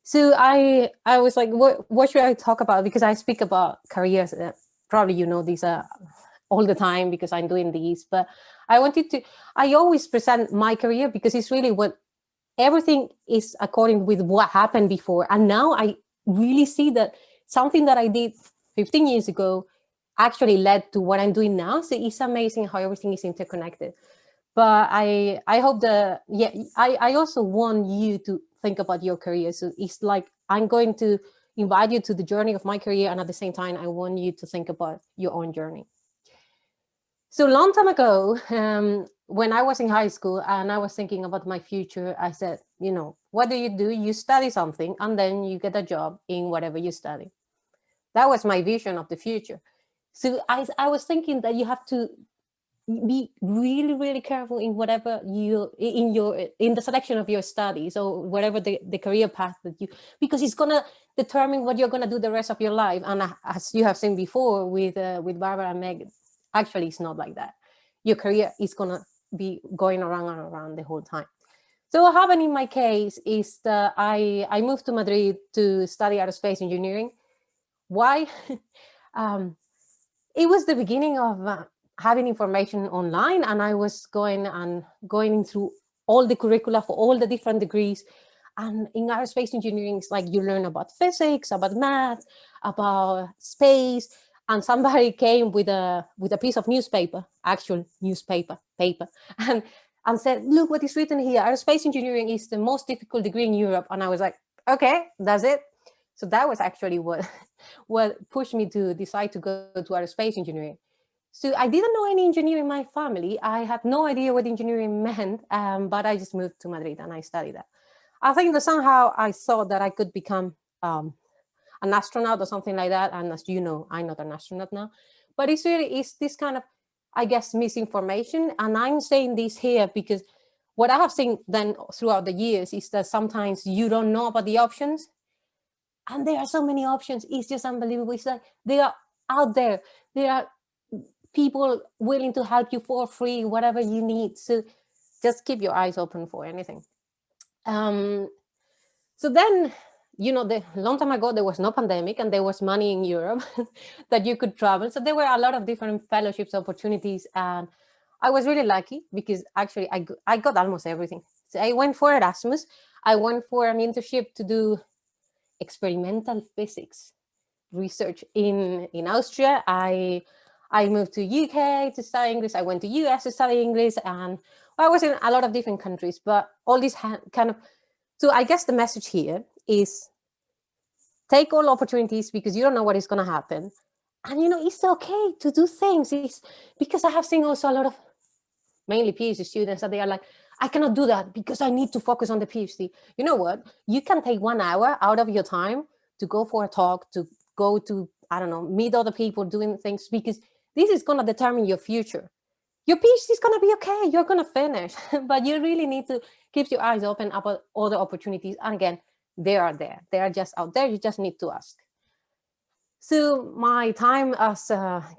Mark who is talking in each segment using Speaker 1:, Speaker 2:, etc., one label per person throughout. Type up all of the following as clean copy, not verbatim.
Speaker 1: So I was like, what should I talk about? Because I speak about careers. Probably you know these all the time because I'm doing these. But I wanted to. I always present my career because it's really what everything is according with what happened before, and now I really see that something that I did 15 years ago actually led to what I'm doing now. So it's amazing how everything is interconnected. But I hope that, yeah, I also want you to think about your career. So it's like I'm going to invite you to the journey of my career, and at the same time I want you to think about your own journey. So long time ago, when I was in high school and I was thinking about my future, I said, what do? You study something and then you get a job in whatever you study. That was my vision of the future. So I was thinking that you have to be really, really careful in whatever in the selection of your studies, or whatever the career path that you, because it's gonna determine what you're gonna do the rest of your life. And as you have seen before with Barbara and Meg, actually it's not like that. Your career is gonna be going around and around the whole time. So what happened in my case is that I moved to Madrid to study aerospace engineering. Why? um, it was the beginning of having information online, and I was going through all the curricula for all the different degrees. And in aerospace engineering, it's like you learn about physics, about math, about space. And somebody came with a piece of newspaper, actual newspaper paper, and said, "Look what is written here. Aerospace engineering is the most difficult degree in Europe." And I was like, "Okay, that's it." So that was actually what pushed me to decide to go to aerospace engineering. So I didn't know any engineer in my family. I had no idea what engineering meant, but I just moved to Madrid and I studied that. I think that somehow I thought that I could become an astronaut or something like that. And as you know, I'm not an astronaut now. But it's this kind of, I guess, misinformation. And I'm saying this here because what I have seen then throughout the years is that sometimes you don't know about the options. And there are so many options. It's just unbelievable. It's like they are out there. There are people willing to help you for free, whatever you need. So just keep your eyes open for anything. Um, so then, the long time ago, there was no pandemic and there was money in Europe that you could travel. So there were a lot of different fellowships opportunities. And I was really lucky because actually I got almost everything. So I went for Erasmus. I went for an internship to do experimental physics research in Austria. I moved to UK to study English. I went to US to study English, and I was in a lot of different countries. But all these kind of, so I guess the message here is take all opportunities because you don't know what is going to happen, and it's okay to do things. It's because I have seen also a lot of mainly PhD students that they are like, I cannot do that because I need to focus on the PhD. You know what? You can take 1 hour out of your time to go for a talk, to go to, I don't know, meet other people doing things, because this is going to determine your future. Your PhD is going to be okay. You're going to finish, but you really need to keep your eyes open about other opportunities. And again, they are there. They are just out there. You just need to ask. So my time as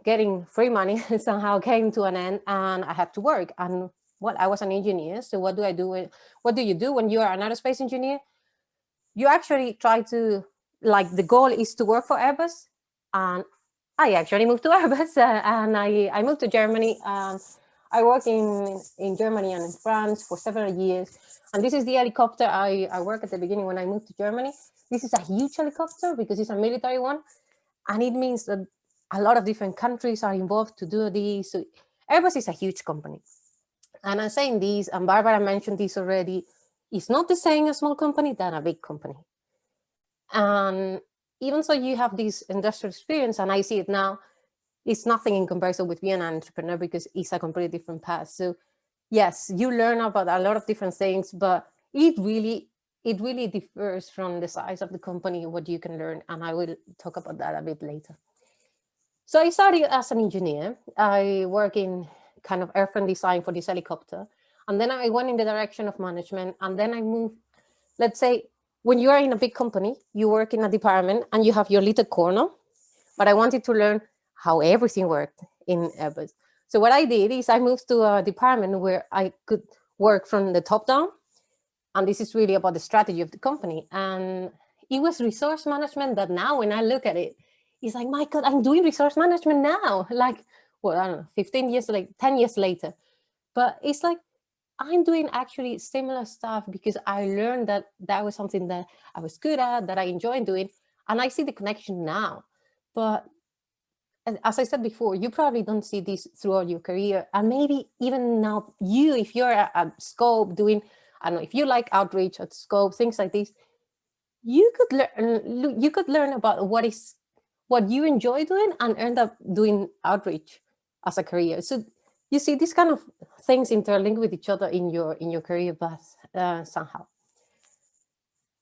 Speaker 1: getting free money somehow came to an end, and I had to work. And I was an engineer. So what do I do? What do you do when you are an aerospace engineer? You actually try to, like, the goal is to work for Airbus. And I actually moved to Airbus, and I moved to Germany. I worked in Germany and in France for several years. And this is the helicopter I worked at the beginning when I moved to Germany. This is a huge helicopter because it's a military one. And it means that a lot of different countries are involved to do this. So Airbus is a huge company. And I'm saying this, and Barbara mentioned this already, it's not the same a small company than a big company. And even so you have this industrial experience, and I see it now, it's nothing in comparison with being an entrepreneur because it's a completely different path. So yes, you learn about a lot of different things, but it really differs from the size of the company, what you can learn. And I will talk about that a bit later. So I started as an engineer. I work in kind of airframe design for this helicopter. And then I went in the direction of management. And then I moved, let's say, when you are in a big company, you work in a department and you have your little corner. But I wanted to learn how everything worked in Airbus. So what I did is I moved to a department where I could work from the top down. And this is really about the strategy of the company. And it was resource management that now when I look at it, it's like, my God, I'm doing resource management now. Like, well, I don't know, 15 years, like 10 years later. But it's like, I'm doing actually similar stuff because I learned that that was something that I was good at, that I enjoy doing. And I see the connection now. But as I said before, you probably don't see this throughout your career. And maybe even now, you, if you're at Scope doing, I don't know, if you like outreach at Scope, things like this, you could learn about what you enjoy doing and end up doing outreach as a career. So you see, these kind of things interlink with each other in your career path somehow.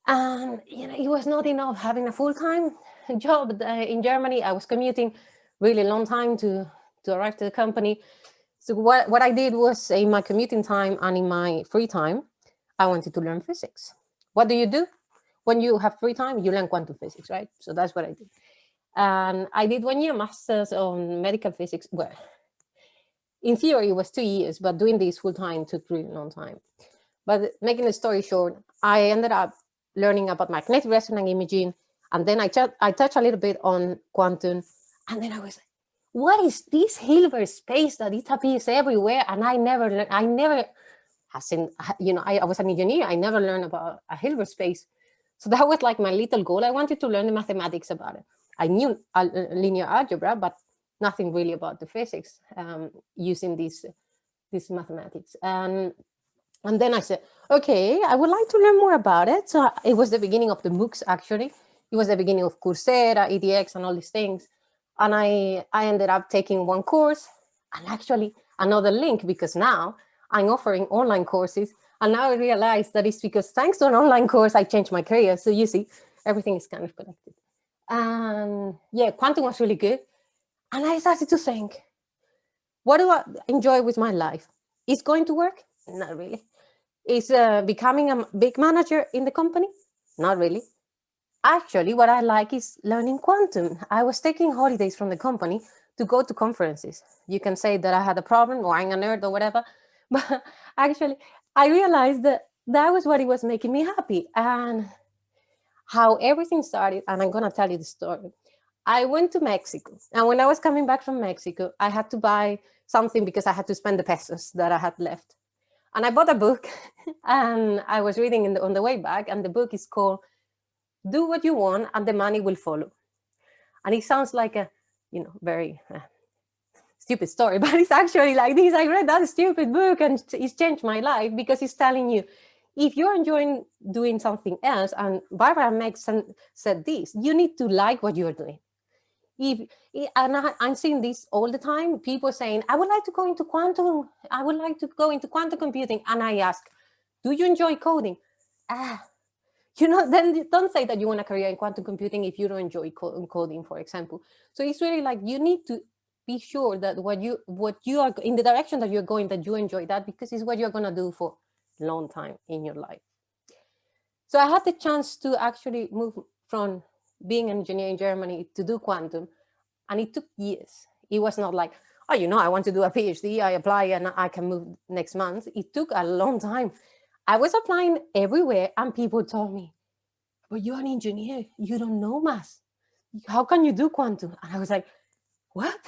Speaker 1: And it was not enough having a full-time job in Germany. I was commuting really long time to arrive to the company. So what I did was, in my commuting time and in my free time, I wanted to learn physics. What do you do when you have free time? You learn quantum physics, right? So that's what I did. And I did 1 year master's on medical physics. Well, in theory, it was 2 years, but doing this full time took really long time. But making the story short, I ended up learning about magnetic resonance imaging, and then I touched a little bit on quantum, and then I was like, what is this Hilbert space that it appears everywhere? And I never have seen, I was an engineer, I never learned about a Hilbert space. So that was like my little goal. I wanted to learn the mathematics about it. I knew linear algebra, but nothing really about the physics using this mathematics. And then I said, okay, I would like to learn more about it. So it was the beginning of the MOOCs, actually. It was the beginning of Coursera, EDX, and all these things. And I ended up taking one course and actually another link, because now I'm offering online courses. And now I realize that it's because thanks to an online course, I changed my career. So you see, everything is kind of connected. And yeah, quantum was really good. And I started to think, what do I enjoy with my life? Is going to work? Not really. Is becoming a big manager in the company? Not really. Actually, what I like is learning quantum. I was taking holidays from the company to go to conferences. You can say that I had a problem or I'm a nerd or whatever, but actually, I realized that that was what it was making me happy. And how everything started, and I'm going to tell you the story. I went to Mexico, and when I was coming back from Mexico, I had to buy something because I had to spend the pesos that I had left. And I bought a book, and I was reading on the way back, and the book is called Do What You Want and the Money Will Follow. And it sounds like a, very stupid story, but it's actually like this. I read that stupid book and it's changed my life, because it's telling you, if you're enjoying doing something else, and Barbara Meggs said this, you need to like what you're doing. I'm seeing this all the time, people saying, I would like to go into quantum computing. And I ask, do you enjoy coding? Then don't say that you want a career in quantum computing if you don't enjoy coding, for example. So it's really like, you need to be sure that what you are in the direction that you're going, that you enjoy that, because it's what you're going to do for a long time in your life. So I had the chance to actually move from being an engineer in Germany to do quantum. And it took years. It was not like, oh, I want to do a PhD, I apply and I can move next month. It took a long time. I was applying everywhere, and people told me, but you're an engineer, you don't know math. How can you do quantum? And I was like, what?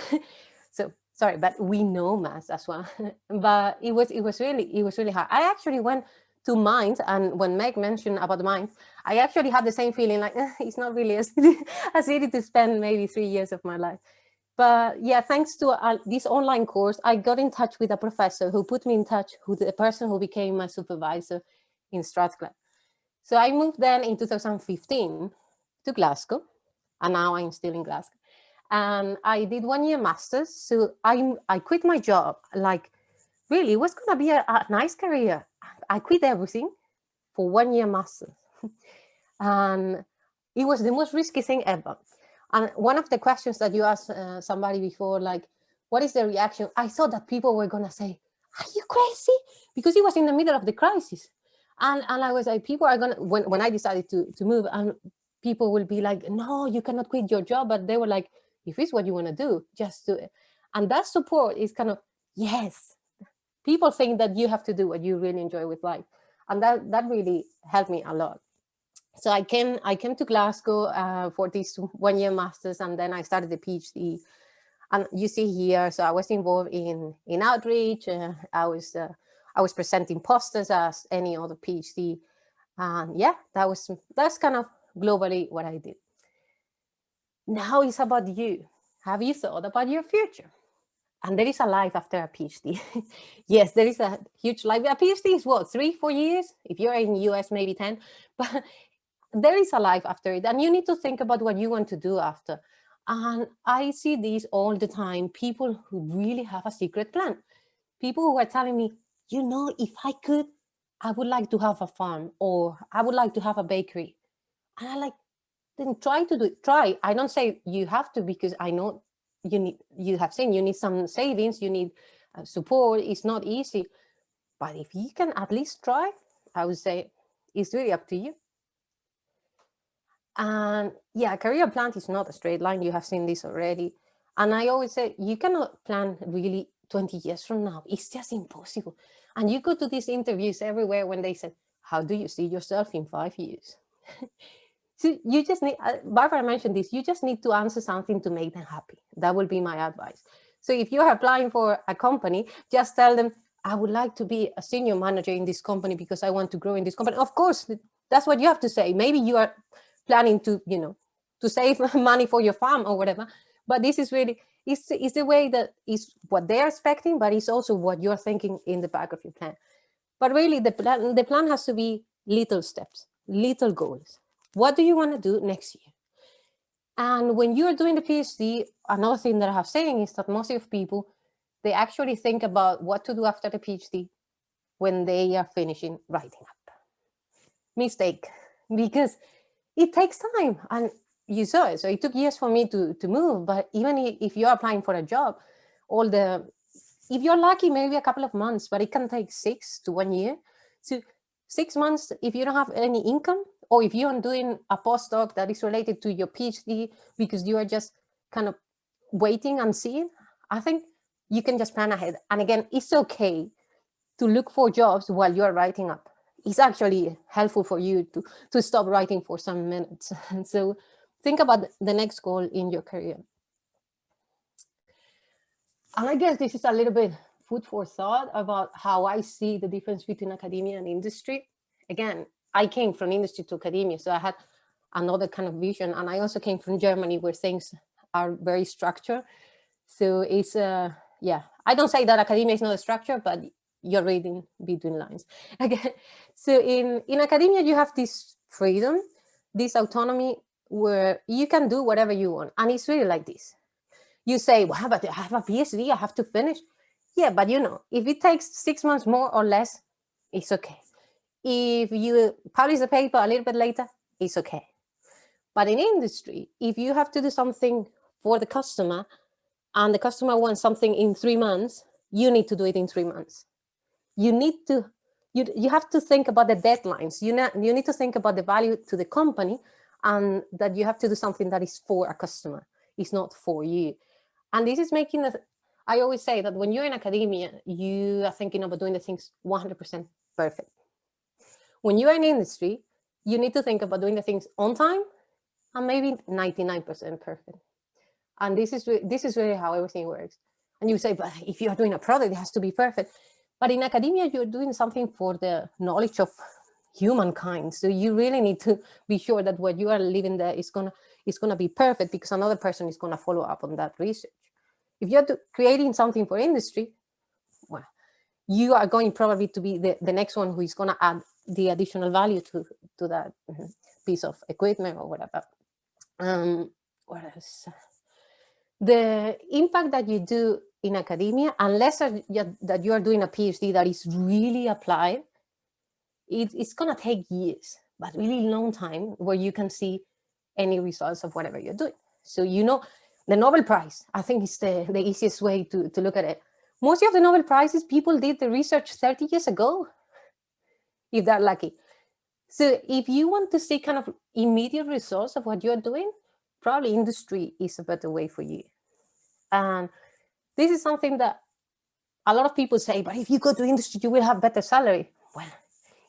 Speaker 1: So sorry, but we know math as well. But it was really hard. I actually went to Mind, and when Meg mentioned about the Mind, I actually had the same feeling, like it's not really as easy to spend maybe 3 years of my life. But yeah, thanks to this online course, I got in touch with a professor who put me in touch with the person who became my supervisor in Strathclyde. So I moved then in 2015 to Glasgow, and now I'm still in Glasgow. And I did 1 year master's. So I quit my job. Like, really, it was going to be a nice career. I quit everything for 1 year master's. And it was the most risky thing ever. And one of the questions that you asked somebody before, like, what is the reaction? I thought that people were going to say, are you crazy? Because it was in the middle of the crisis. And I was like, people are going to, when I decided to move, and people will be like, no, you cannot quit your job. But they were like, if it's what you want to do, just do it. And that support is kind of, yes, people think that you have to do what you really enjoy with life. And that really helped me a lot. So I came to Glasgow for this 1-year master's, and then I started the PhD. And you see here, so I was involved in outreach. I was presenting posters as any other PhD, and yeah, that's kind of globally what I did. Now it's about you. Have you thought about your future? And there is a life after a PhD. Yes, there is a huge life. A PhD is what, 3-4 years? If you're in the US, maybe 10. But there is a life after it, and you need to think about what you want to do after. And I see these all the time, people who really have a secret plan. People who are telling me, if I could, I would like to have a farm, or I would like to have a bakery. And I like, then try to do it. Try. I don't say you have to, because I know you have seen, you need some savings, you need support. It's not easy. But if you can at least try, I would say it's really up to you. And yeah, career plan is not a straight line. You have seen this already. And I always say, you cannot plan really 20 years from now. It's just impossible. And you go to these interviews everywhere when they say, how do you see yourself in 5 years? So you just need, Barbara mentioned this, you just need to answer something to make them happy. That will be my advice. So if you're applying for a company, just tell them, I would like to be a senior manager in this company because I want to grow in this company. Of course, that's what you have to say. Maybe you are planning to, to save money for your farm or whatever. But this is really, it's the way that is what they're expecting, but it's also what you're thinking in the back of your plan. But really the plan has to be little steps, little goals. What do you want to do next year? And when you're doing the PhD, another thing that I have saying is that most of people, they actually think about what to do after the PhD when they are finishing writing up. Mistake, because it takes time, and you saw it. So it took years for me to move, but even if you're applying for a job, if you're lucky, maybe a couple of months, but it can take 6 to 1 year. So 6 months, if you don't have any income, or if you're doing a postdoc that is related to your PhD because you are just kind of waiting and seeing, I think you can just plan ahead. And again, it's okay to look for jobs while you're writing up. It's actually helpful for you to stop writing for some minutes. And so think about the next goal in your career. And I guess this is a little bit food for thought about how I see the difference between academia and industry. Again, I came from industry to academia, so I had another kind of vision. And I also came from Germany, where things are very structured. So it's, I don't say that academia is not a structure, but you're reading between lines. Okay. So in academia, you have this freedom, this autonomy, where you can do whatever you want. And it's really like this. You say, well, but I have a PhD, I have to finish. Yeah, but if it takes 6 months more or less, it's okay. If you publish the paper a little bit later, it's okay. But in industry, if you have to do something for the customer and the customer wants something in 3 months, you need to do it in 3 months. You have to think about the deadlines. You need to think about the value to the company, and that you have to do something that is for a customer. It's not for you. And this is making I always say that when you're in academia, you are thinking about doing the things 100% perfect. When you're in industry, you need to think about doing the things on time and maybe 99% perfect. And this is really how everything works. And you say, but if you are doing a product, it has to be perfect. But in academia, you're doing something for the knowledge of humankind. So you really need to be sure that what you are living there is gonna be perfect, because another person is gonna follow up on that research. If you're creating something for industry, well, you are going probably to be the next one who is gonna add the additional value to that piece of equipment or whatever. What else? The impact that you do in academia, unless that you are doing a PhD that is really applied, it's going to take years, but really long time, where you can see any results of whatever you're doing. So, the Nobel Prize, I think is the easiest way to look at it. Most of the Nobel Prizes, people did the research 30 years ago, if they're lucky. So if you want to see kind of immediate results of what you're doing, probably industry is a better way for you. And this is something that a lot of people say, but if you go to industry, you will have better salary. Well,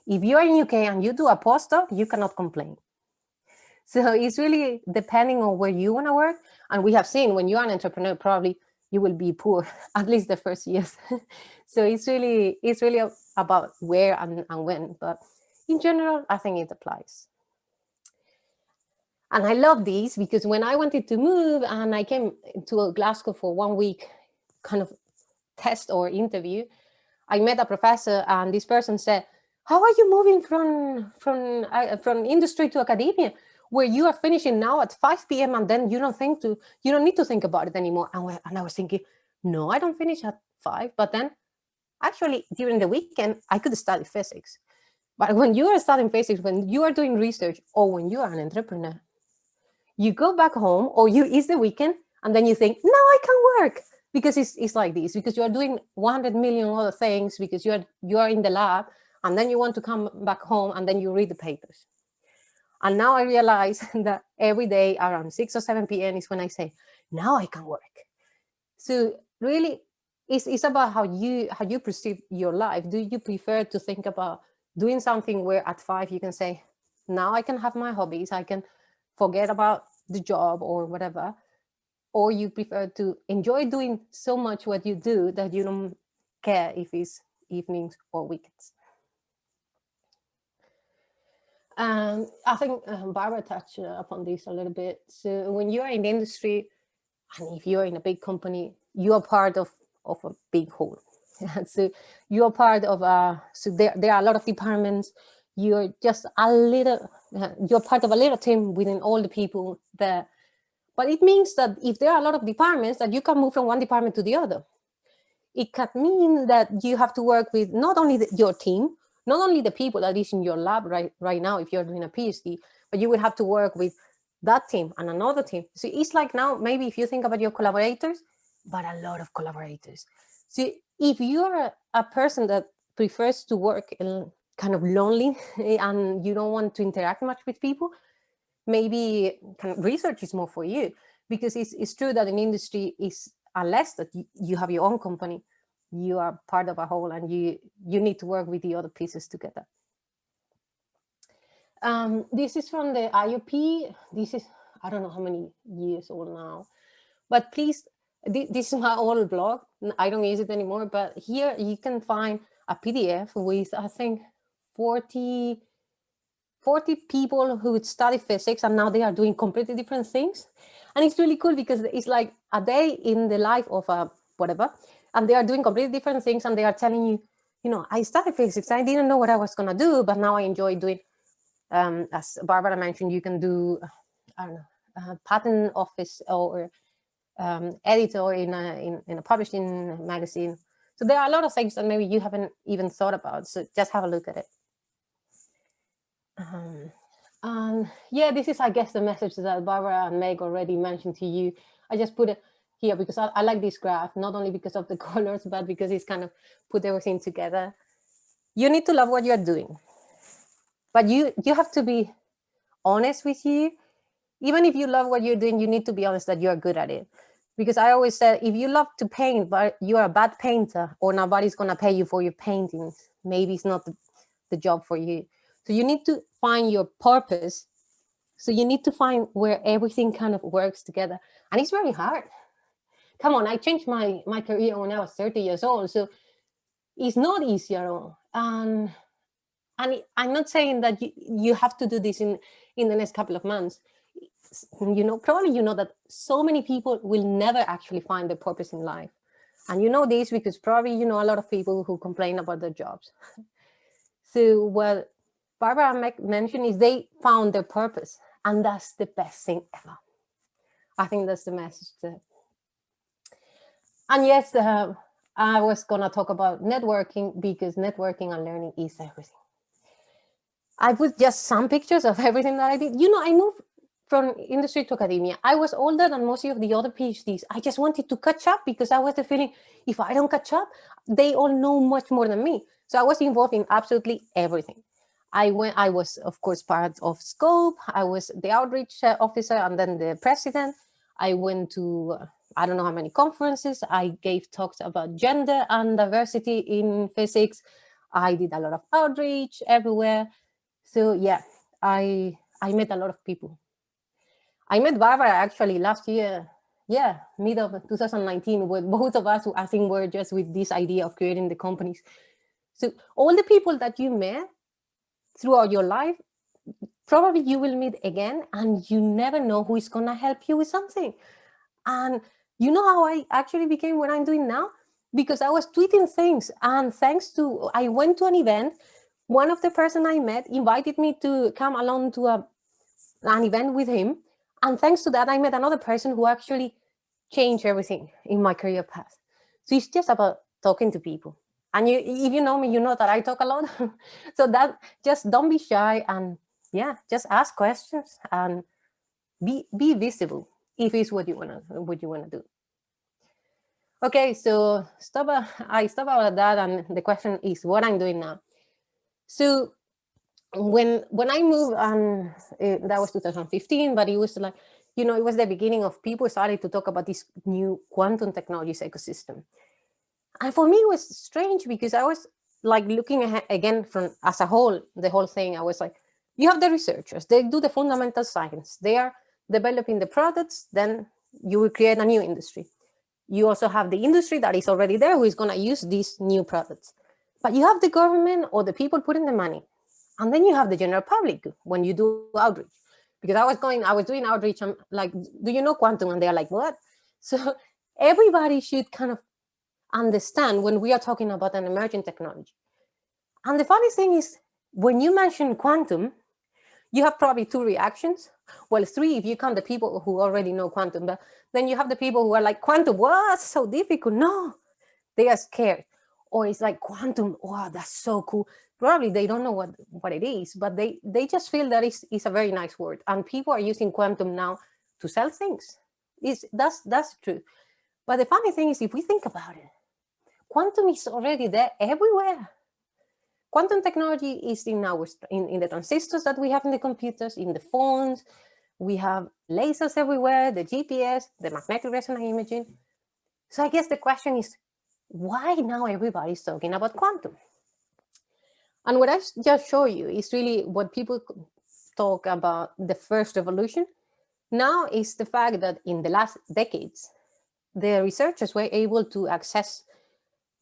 Speaker 1: if you're in UK and you do a postdoc, you cannot complain. So it's really depending on where you want to work. And we have seen when you're an entrepreneur, probably you will be poor at least the first years. So it's really about where and when. But in general, I think it applies. And I love these because when I wanted to move and I came to Glasgow for 1 week kind of test or interview, I met a professor and this person said, how are you moving from industry to academia, where you are finishing now at 5 p.m. and then you don't need to think about it anymore? And I was thinking, no, I don't finish at 5, but then actually during the weekend I could study physics. But when you are studying physics, when you are doing research, or when you are an entrepreneur, you go back home or it's the weekend and then you think, now I can work, because it's like this, because you are doing 100 million other things, because you are in the lab, and then you want to come back home and then you read the papers. And now I realize that every day around 6 or 7 p.m. is when I say, now I can work. So really, it's about how you perceive your life. Do you prefer to think about doing something where at 5 you can say, now I can have my hobbies, I can forget about the job or whatever, or you prefer to enjoy doing so much what you do that you don't care if it's evenings or weekends? I think Barbara touched upon this a little bit. So when you're in the industry, and if you're in a big company, you are part of a big whole. So you are part of so there are a lot of departments. You're just a little, you're part of a little team within all the people there. But it means that if there are a lot of departments, that you can move from one department to the other. It can mean that you have to work with not only your team, not only the people that is in your lab right now, if you're doing a PhD, but you will have to work with that team and another team. So it's like now, maybe if you think about your collaborators, but a lot of collaborators. So if you're a person that prefers to work in kind of lonely and you don't want to interact much with people, maybe kind of research is more for you, because it's true that in industry is, unless that you have your own company, you are part of a whole and you need to work with the other pieces together. This is from the IOP. This is, I don't know how many years old now, but please, this is my old blog. I don't use it anymore, but here you can find a PDF with, I think, 40 people who would study physics, and now they are doing completely different things. And it's really cool because it's like a day in the life of whatever, and they are doing completely different things, and they are telling you, I studied physics, I didn't know what I was going to do, but now I enjoy doing, as Barbara mentioned, you can do, I don't know, patent office or editor in a publishing magazine. So there are a lot of things that maybe you haven't even thought about, so just have a look at it. Yeah, this is, I guess, the message that Barbara and Meg already mentioned to you. I just put it here because I like this graph, not only because of the colors, but because it's kind of put everything together. You need to love what you're doing, but you have to be honest with you. Even if you love what you're doing, you need to be honest that you're good at it. Because I always said, if you love to paint, but you're a bad painter, or nobody's going to pay you for your paintings, maybe it's not the job for you. So you need to find your purpose. So you need to find where everything kind of works together. And it's very hard. Come on, I changed my career when I was 30 years old. So it's not easy at all. And I'm not saying that you have to do this in the next couple of months. Probably that so many people will never actually find their purpose in life. And this because probably a lot of people who complain about their jobs. So what Barbara mentioned is they found their purpose, and that's the best thing ever. I think that's the message there. And yes, I was gonna talk about networking, because networking and learning is everything. I put just some pictures of everything that I did. I moved from industry to academia. I was older than most of the other PhDs. I just wanted to catch up, because I was the feeling, if I don't catch up, they all know much more than me. So I was involved in absolutely everything. I was, of course, part of Scope. I was the outreach officer and then the president. I went to, I don't know how many conferences. I gave talks about gender and diversity in physics. I did a lot of outreach everywhere. So yeah, I met a lot of people. I met Barbara actually last year, yeah, mid of 2019, where both of us, I think, were just with this idea of creating the companies. So all the people that you met throughout your life, probably you will meet again, and you never know who is going to help you with something. And you know how I actually became what I'm doing now? Because I was tweeting things, and thanks to, I went to an event. One of the person I met invited me to come along to an event with him. And thanks to that, I met another person who actually changed everything in my career path. So it's just about talking to people. And you, if you know me, you know that I talk a lot. So that, just don't be shy, and yeah, just ask questions and be visible if it's what you wanna do. Okay, so I stop about that, and the question is what I'm doing now. So when I moved, and that was 2015, but it was like, it was the beginning of people started to talk about this new quantum technologies ecosystem. And for me, it was strange because I was like looking ahead again from as a whole, the whole thing. I was like, you have the researchers, they do the fundamental science, they are developing the products, then you will create a new industry. You also have the industry that is already there who is going to use these new products. But you have the government or the people putting the money. And then you have the general public when you do outreach. Because I was doing outreach, I'm like, do you know quantum? And they're like, what? So everybody should kind of understand when we are talking about an emerging technology. And the funny thing is, when you mention quantum, you have probably two reactions. Well, three if you count the people who already know quantum, but then you have the people who are like, quantum, what? So difficult. No, they are scared. Or it's like, quantum, wow, that's so cool. Probably they don't know what it is, but they just feel that it's a very nice word. And people are using quantum now to sell things. That's true. But the funny thing is, if we think about it, quantum is already there everywhere. Quantum technology is in the transistors that we have in the computers, in the phones. We have lasers everywhere, the GPS, the magnetic resonance imaging. So I guess the question is, why now everybody's talking about quantum? And what I just show you is really what people talk about the first revolution. Now is the fact that in the last decades, the researchers were able to access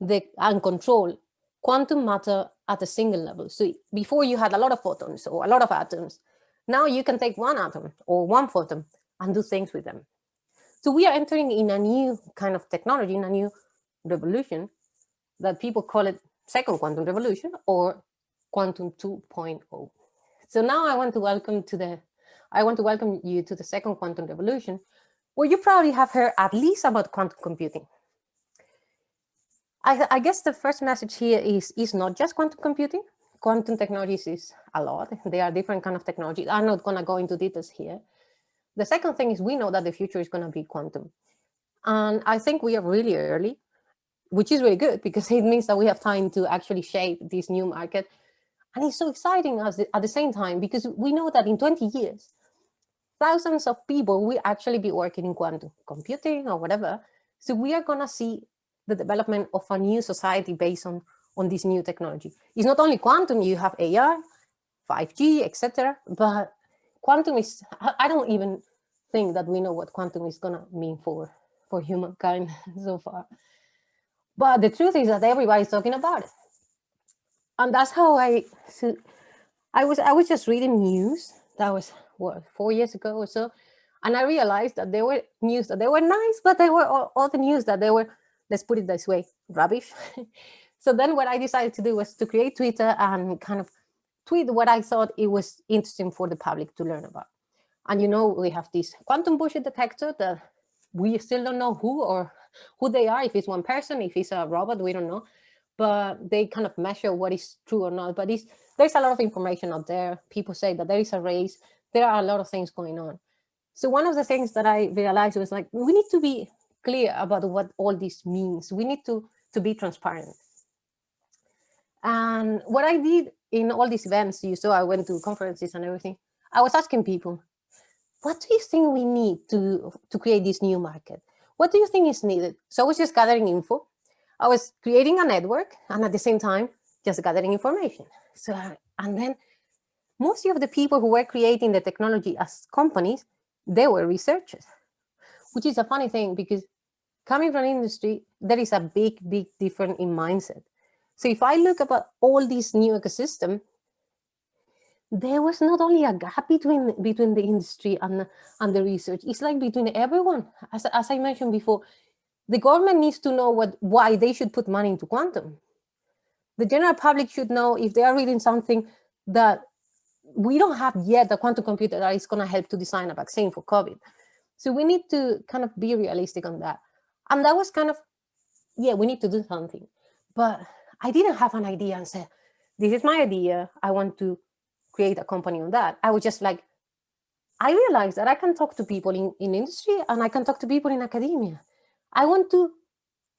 Speaker 1: and control quantum matter at a single level. So before you had a lot of photons or a lot of atoms. Now you can take one atom or one photon and do things with them. So we are entering in a new kind of technology, in a new revolution that people call it second quantum revolution or quantum 2.0. So now I want to welcome you to the second quantum revolution, where you probably have heard at least about quantum computing. I guess the first message here is not just quantum computing. Quantum technologies is a lot. There are different kind of technologies. I'm not going to go into details here. The second thing is we know that the future is going to be quantum. And I think we are really early, which is really good because it means that we have time to actually shape this new market. And it's so exciting at the same time because we know that in 20 years, thousands of people will actually be working in quantum computing or whatever. So we are going to see the development of a new society based on this new technology. It's not only quantum, you have AI, 5G, etc. But quantum is, I don't even think that we know what quantum is going to mean for humankind so far. But the truth is that everybody's talking about it. And that's how I was just reading news. That was, 4 years ago or so. And I realized that there were news that they were nice, but there were all the news that they were, let's put it this way, rubbish. So then what I decided to do was to create Twitter and kind of tweet what I thought it was interesting for the public to learn about. And we have this quantum bullshit detector that we still don't know who they are, if it's one person, if it's a robot, we don't know. But they kind of measure what is true or not. But there's a lot of information out there. People say that there is a race. There are a lot of things going on. So one of the things that I realized was like, we need to be clear about what all this means. We need to be transparent. And what I did in all these events, you saw I went to conferences and everything, I was asking people, what do you think we need to create this new market? What do you think is needed? So I was just gathering info. I was creating a network and at the same time, just gathering information. So, and then most of the people who were creating the technology as companies they were researchers, which is a funny thing because coming from industry, there is a big, big difference in mindset. So if I look about all these new ecosystem, there was not only a gap between the industry and the research. It's like between everyone. As I mentioned before, the government needs to know why they should put money into quantum. The general public should know if they are reading something that we don't have yet a quantum computer that is going to help to design a vaccine for COVID. So we need to kind of be realistic on that. And that was kind of, yeah, we need to do something. But I didn't have an idea and say, this is my idea. I want to create a company on that. I was just like, I realized that I can talk to people in industry and I can talk to people in academia. I want to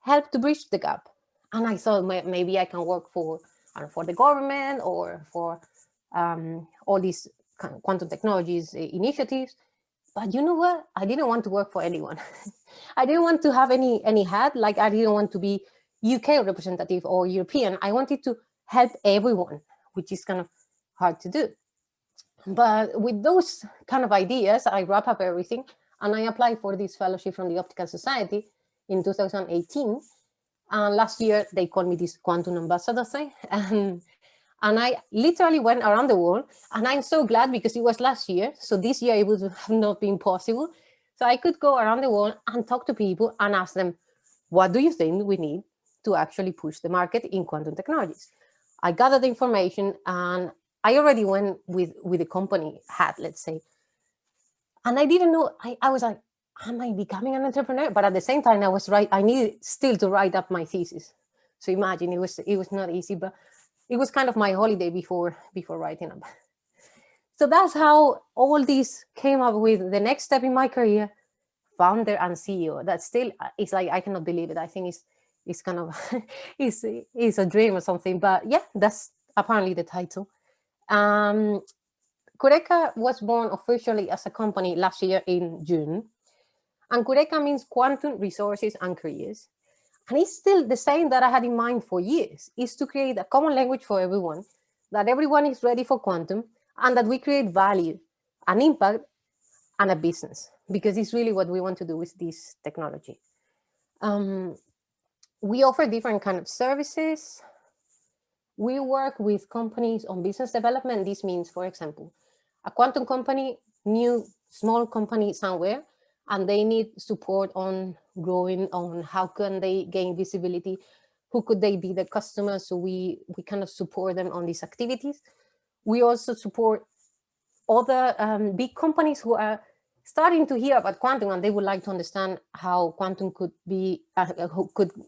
Speaker 1: help to bridge the gap. And I thought maybe I can work for the government or for all these quantum technologies initiatives. But you know what? I didn't want to work for anyone. I didn't want to have any hat. Like I didn't want to be UK representative or European. I wanted to help everyone, which is kind of hard to do. But with those kind of ideas, I wrap up everything and I applied for this fellowship from the Optical Society in 2018. And last year they called me this quantum ambassador thing. And I literally went around the world, and I'm so glad because it was last year. So this year it would have not been possible. So I could go around the world and talk to people and ask them, what do you think we need to actually push the market in quantum technologies? I gathered the information and I already went with the company hat, let's say. And I didn't know, I was like, am I becoming an entrepreneur? But at the same time, I needed still to write up my thesis. So imagine it was not easy, but it was kind of my holiday before writing up. So that's how all this came up with the next step in my career, founder and CEO. That still, it's like, I cannot believe it. I think it's kind of, it's a dream or something, but yeah, that's apparently the title. Cureka was born officially as a company last year in June. And Cureka means quantum resources and careers. And it's still the same that I had in mind for years, is to create a common language for everyone, that everyone is ready for quantum, and that we create value, an impact, and a business, because it's really what we want to do with this technology. We offer different kind of services. We work with companies on business development. This means, for example, a quantum company, new small company somewhere, and they need support on growing, on how can they gain visibility, who could they be the customers, so we kind of support them on these activities. We also support other big companies who are starting to hear about quantum and they would like to understand how quantum could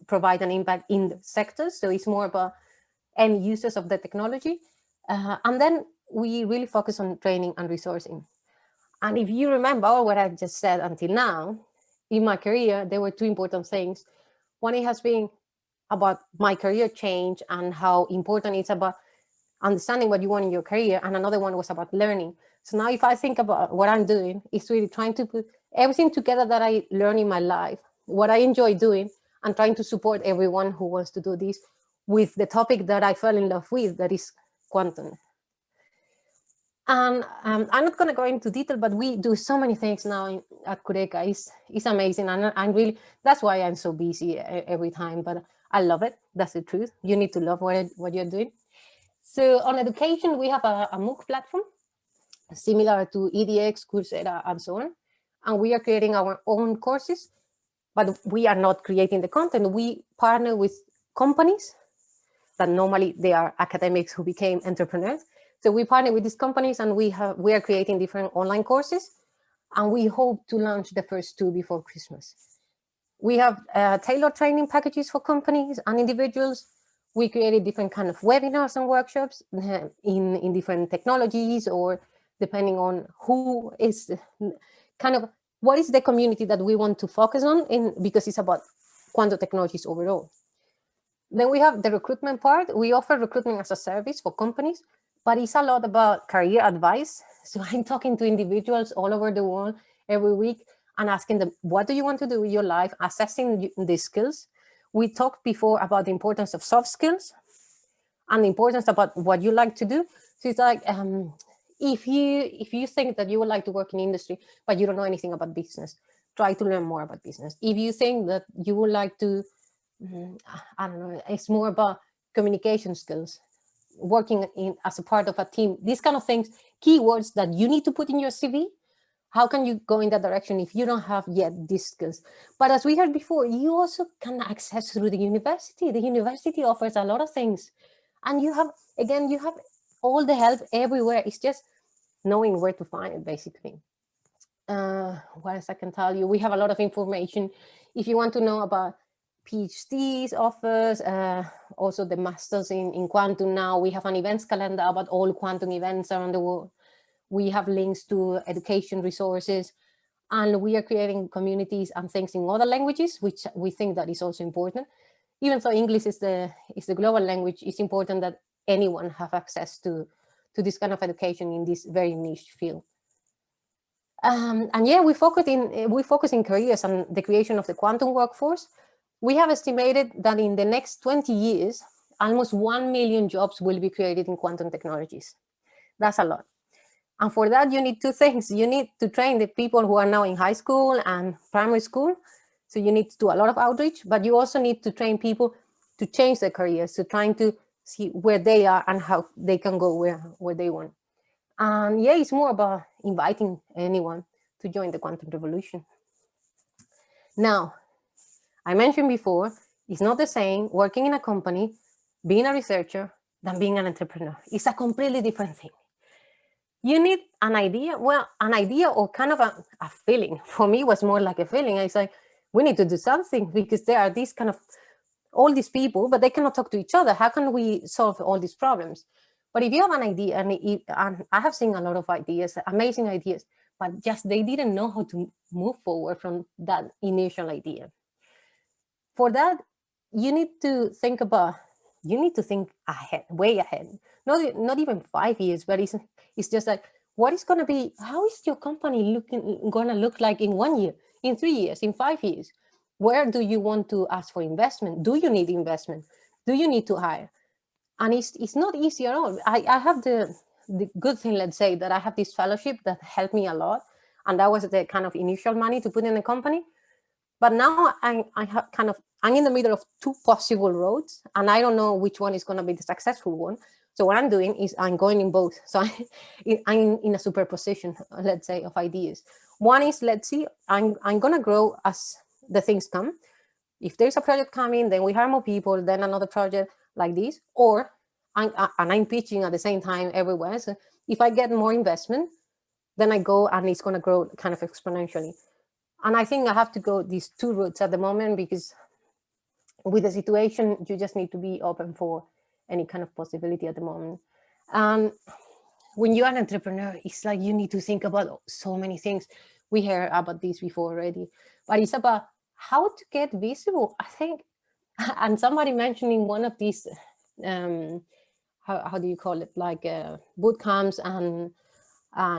Speaker 1: provide an impact in the sectors. So it's more about end users of the technology. And then we really focus on training and resourcing. And if you remember what I just said until now, in my career, there were two important things. One, it has been about my career change and how important it's about understanding what you want in your career. And another one was about learning. So now if I think about what I'm doing, it's really trying to put everything together that I learned in my life, what I enjoy doing, and trying to support everyone who wants to do this with the topic that I fell in love with, that is quantum. And I'm not going to go into detail, but we do so many things now at Cureka. It's amazing. And I'm really, that's why I'm so busy every time, but I love it. That's the truth. You need to love what you're doing. So on education, we have a MOOC platform, similar to EDX, Coursera, and so on. And we are creating our own courses, but we are not creating the content. We partner with companies that normally they are academics who became entrepreneurs. So we partner with these companies and we are creating different online courses, and we hope to launch the first 2 before Christmas. We have tailored training packages for companies and individuals. We created different kind of webinars and workshops in different technologies, or depending on who is kind of, what is the community that we want to focus on, because it's about quantum technologies overall. Then we have the recruitment part. We offer recruitment as a service for companies, but it's a lot about career advice. So I'm talking to individuals all over the world every week and asking them, what do you want to do with your life? Assessing the skills. We talked before about the importance of soft skills and the importance about what you like to do. So it's like, if you think that you would like to work in industry, but you don't know anything about business, try to learn more about business. If you think that you would like to, I don't know, it's more about communication skills, working in as a part of a team, these kind of things, keywords that you need to put in your CV. How can you go in that direction if you don't have yet these skills? But as we heard before, you also can access through the university. The university offers a lot of things. And you have all the help everywhere. It's just knowing where to find it, basically. What else I can tell you? We have a lot of information. If you want to know about PhDs offers, also the masters in quantum now, we have an events calendar about all quantum events around the world. We have links to education resources, and we are creating communities and things in other languages, which we think that is also important. Even though English is the global language, it's important that anyone have access to this kind of education in this very niche field. And yeah, we focus in careers and the creation of the quantum workforce. We have estimated that in the next 20 years, almost 1 million jobs will be created in quantum technologies. That's a lot. And for that, you need two things. You need to train the people who are now in high school and primary school. So you need to do a lot of outreach, but you also need to train people to change their careers, to trying to see where they are and how they can go where they want. And yeah, it's more about inviting anyone to join the quantum revolution. Now, I mentioned before, it's not the same working in a company, being a researcher, than being an entrepreneur. It's a completely different thing. You need an idea, or kind of a feeling. For me, it was more like a feeling. I was like, we need to do something because there are these kind of, all these people, but they cannot talk to each other. How can we solve all these problems? But if you have an idea, and I have seen a lot of ideas, amazing ideas, but just they didn't know how to move forward from that initial idea. For that, you need to think ahead, way ahead. Not even 5 years, but it's just like, what is going to be, how is your company going to look like in 1 year, in 3 years, in 5 years? Where do you want to ask for investment? Do you need investment? Do you need to hire? And it's not easy at all. I have the good thing, let's say, that I have this fellowship that helped me a lot. And that was the kind of initial money to put in the company. But now I'm in the middle of two possible roads, and I don't know which one is going to be the successful one. So what I'm doing is I'm going in both. So I'm in a superposition, let's say, of ideas. One is, let's see, I'm going to grow as the things come. If there's a project coming, then we hire more people, then another project like this, or I'm pitching at the same time everywhere. So if I get more investment, then I go and it's going to grow kind of exponentially. And I think I have to go these two routes at the moment, because with the situation, you just need to be open for any kind of possibility at the moment. And when you're an entrepreneur, it's like you need to think about so many things. We heard about this before already, but it's about how to get visible, I think. And somebody mentioned in one of these, how do you call it, like boot camps and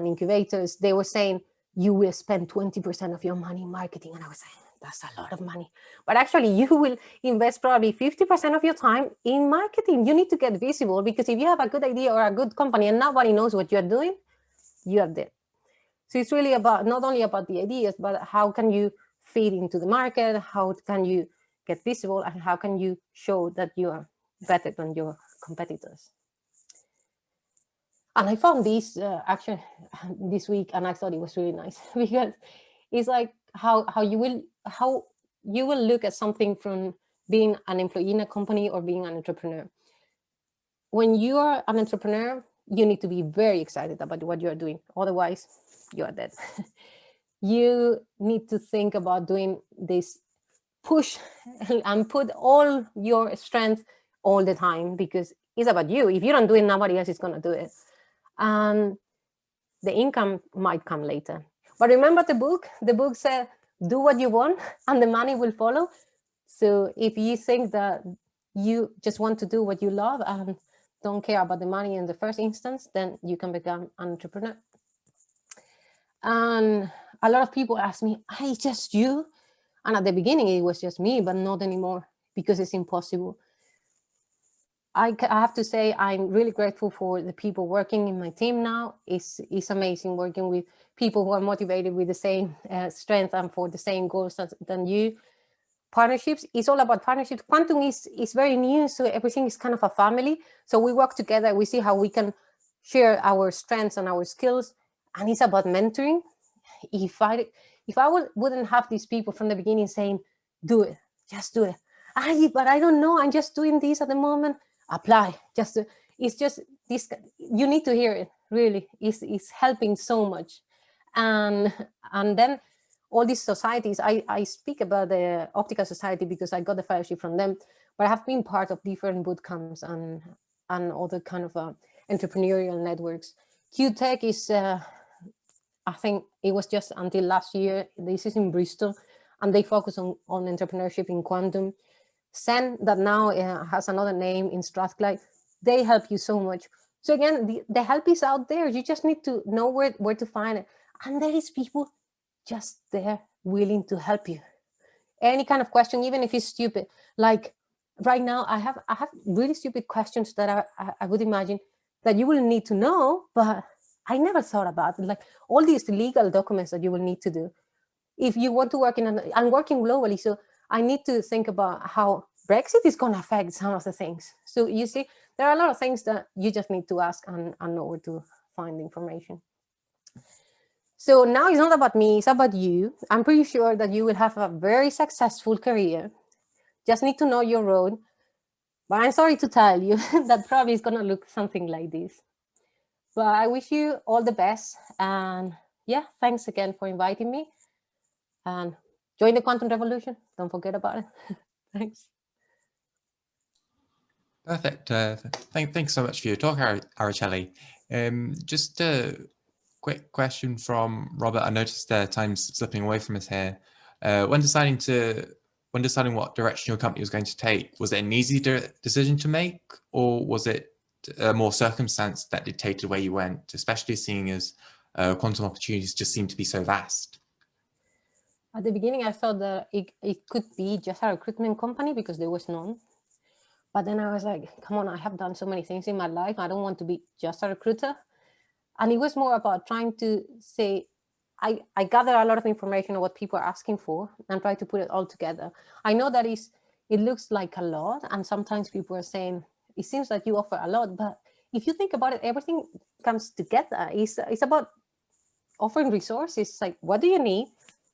Speaker 1: incubators, they were saying, you will spend 20% of your money in marketing. And I was saying, that's a lot of money. But actually, you will invest probably 50% of your time in marketing. You need to get visible, because if you have a good idea or a good company and nobody knows what you're doing, you are dead. So it's really about not only about the ideas, but how can you fit into the market? How can you get visible? And how can you show that you are better than your competitors? And I found this actually this week, and I thought it was really nice, because it's like how you will look at something from being an employee in a company or being an entrepreneur. When you are an entrepreneur, you need to be very excited about what you are doing. Otherwise, you are dead. You need to think about doing this push and put all your strength all the time, because it's about you. If you don't do it, nobody else is going to do it. And the income might come later. But remember the book? The book said, do what you want and the money will follow. So if you think that you just want to do what you love and don't care about the money in the first instance, then you can become an entrepreneur. And a lot of people ask me, hey, just you? And at the beginning, it was just me, but not anymore, because it's impossible. I have to say I'm really grateful for the people working in my team now. It's amazing working with people who are motivated with the same strength and for the same goals than you. Partnerships, it's all about partnerships. Quantum is very new, so everything is kind of a family. So we work together, we see how we can share our strengths and our skills, and it's about mentoring. If I wouldn't have these people from the beginning saying, do it, just do it. But I don't know, I'm just doing this at the moment. Apply, it's just this, you need to hear it, really. It's helping so much. And then all these societies, I speak about the Optical Society because I got the fellowship from them, but I have been part of different boot camps and other kind of entrepreneurial networks. QTech is, I think it was just until last year, this is in Bristol, and they focus on entrepreneurship in quantum. Sen, that now has another name in Strathclyde, they help you so much. So again, the help is out there. You just need to know where to find it. And there is people just there willing to help you. Any kind of question, even if it's stupid. Like right now, I have really stupid questions that I would imagine that you will need to know, but I never thought about it. Like all these legal documents that you will need to do. If you want to work I'm working globally, so I need to think about how Brexit is going to affect some of the things. So you see, there are a lot of things that you just need to ask and know where to find information. So now it's not about me, it's about you. I'm pretty sure that you will have a very successful career. Just need to know your road. But I'm sorry to tell you that probably is going to look something like this. But I wish you all the best. And yeah, thanks again for inviting me. And join the quantum revolution. Don't forget about it. Thanks.
Speaker 2: Perfect. Thanks so much for your talk, Araceli. Just a quick question from Robert. I noticed time's slipping away from us here. When deciding what direction your company was going to take, was it an easy decision to make, or was it more circumstance that dictated where you went, especially seeing as quantum opportunities just seem to be so vast?
Speaker 1: At the beginning, I thought that it could be just a recruitment company because there was none. But then I was like, come on, I have done so many things in my life. I don't want to be just a recruiter. And it was more about trying to say, I gather a lot of information on what people are asking for and try to put it all together. I know that it looks like a lot. And sometimes people are saying, it seems that you offer a lot. But if you think about it, everything comes together. It's about offering resources. Like, what do you need?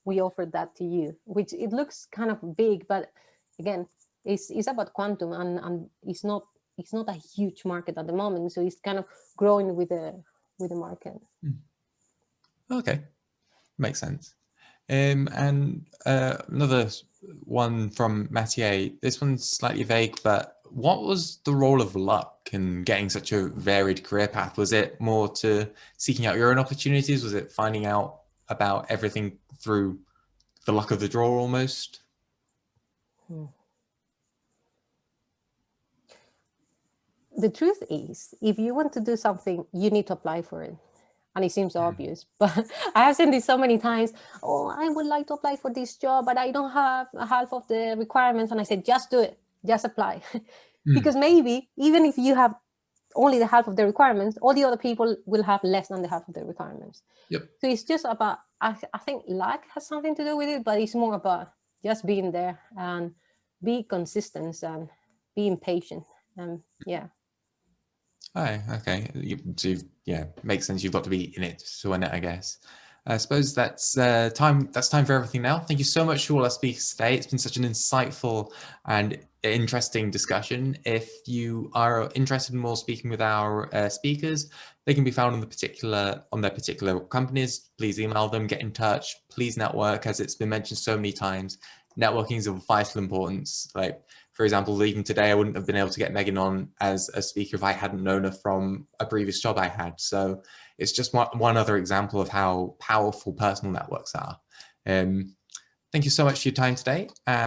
Speaker 1: We offer that to you, which it looks kind of big, but again, it's about quantum, and it's not a huge market at the moment, so it's kind of growing with the market.
Speaker 2: Okay, makes sense. And another one from Mathieu. This one's slightly vague, but what was the role of luck in getting such a varied career path? Was it more to seeking out your own opportunities? Was it finding out about everything through the luck of the draw almost?
Speaker 1: The truth is, if you want to do something, you need to apply for it. And it seems obvious, but I have seen this so many times. Oh, I would like to apply for this job, but I don't have half of the requirements. And I said, just do it, just apply. Because maybe even if you have only the half of the requirements, all the other people will have less than the half of the requirements.
Speaker 2: Yep.
Speaker 1: So it's just about, I think luck has something to do with it, but it's more about just being there and be consistent and being patient. Yeah.
Speaker 2: Oh, okay. Makes sense. You've got to be in it to win it, I guess. I suppose that's time. That's time for everything now. Thank you so much to all our speakers today. It's been such an insightful and interesting discussion. If you are interested in more speaking with our speakers, they can be found on their particular companies. Please email them, get in touch. Please network, as it's been mentioned so many times. Networking is of vital importance. Like, for example, even today, I wouldn't have been able to get Megan on as a speaker if I hadn't known her from a previous job I had. So it's just one other example of how powerful personal networks are. Thank you so much for your time today.